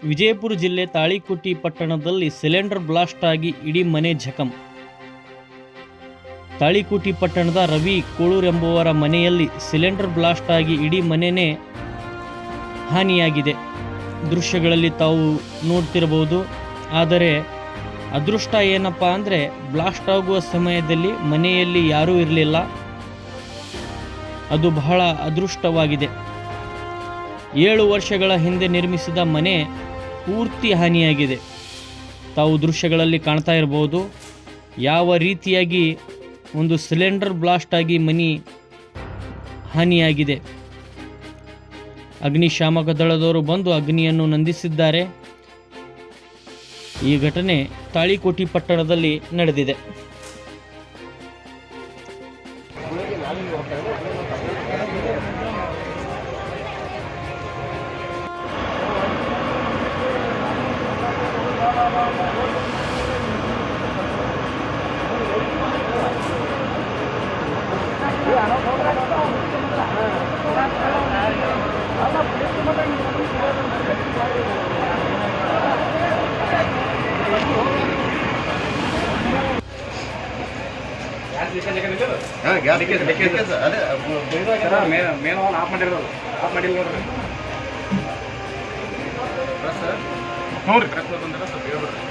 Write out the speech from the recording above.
ವಿಜಯಪುರ ಜಿಲ್ಲೆ ತಾಳಿಕೋಟಿ ಪಟ್ಟಣದಲ್ಲಿ cylinder blast ಆಗಿ ಇಡೀ ಮನೆ ಜಖಂ. ತಾಳಿಕೋಟಿ ಪಟ್ಟಣದ ರವಿ ಕೋಳೂರ್ ಎಂಬುವರ ಮನೆಯಲ್ಲಿ ಸಿಲಿಂಡರ್ ಬ್ಲಾಸ್ಟ್ ಆಗಿ ಇಡೀ ಮನೆಯೇ ಹಾನಿಯಾಗಿದೆ. ದೃಶ್ಯಗಳಲ್ಲಿ ತಾವು ನೋಡ್ತಿರಬಹುದು. ಆದರೆ ಅದೃಷ್ಟ ಏನಪ್ಪ ಅಂದರೆ ಬ್ಲಾಸ್ಟ್ ಆಗುವ ಸಮಯದಲ್ಲಿ ಮನೆಯಲ್ಲಿ ಯಾರೂ ಇರಲಿಲ್ಲ. ಅದು ಬಹಳ ಅದೃಷ್ಟವಾಗಿದೆ. 7 ವರ್ಷಗಳ ಹಿಂದೆ ನಿರ್ಮಿಸಿದ ಮನೆ ಪೂರ್ತಿ ಹಾನಿಯಾಗಿದೆ. ತಾವು ದೃಶ್ಯಗಳಲ್ಲಿ ಕಾಣ್ತಾ ಇರಬಹುದು ಯಾವ ರೀತಿಯಾಗಿ ಒಂದು ಸಿಲಿಂಡರ್ ಬ್ಲಾಸ್ಟ್ ಆಗಿ ಮನೆ ಹಾನಿಯಾಗಿದೆ. ಅಗ್ನಿಶಾಮಕ ದಳದವರು ಬಂದು ಅಗ್ನಿಯನ್ನು ನಂದಿಸಿದ್ದಾರೆ. ಈ ಘಟನೆ ತಾಳಿಕೋಟಿ ಪಟ್ಟಣದಲ್ಲಿ ನಡೆದಿದೆ. ಮೇನ್ ಆಫ್ ಮಾಡಿರೋದು ಆಫ್ ಮಾಡಿಲ್ಲ ನೋಡ್ರಿ ಪ್ರೆಸ್ ಬಂದ್ರೆ ಸ್ವಲ್ಪ ಹೇಳ್ಬಿಡ್ರಿ.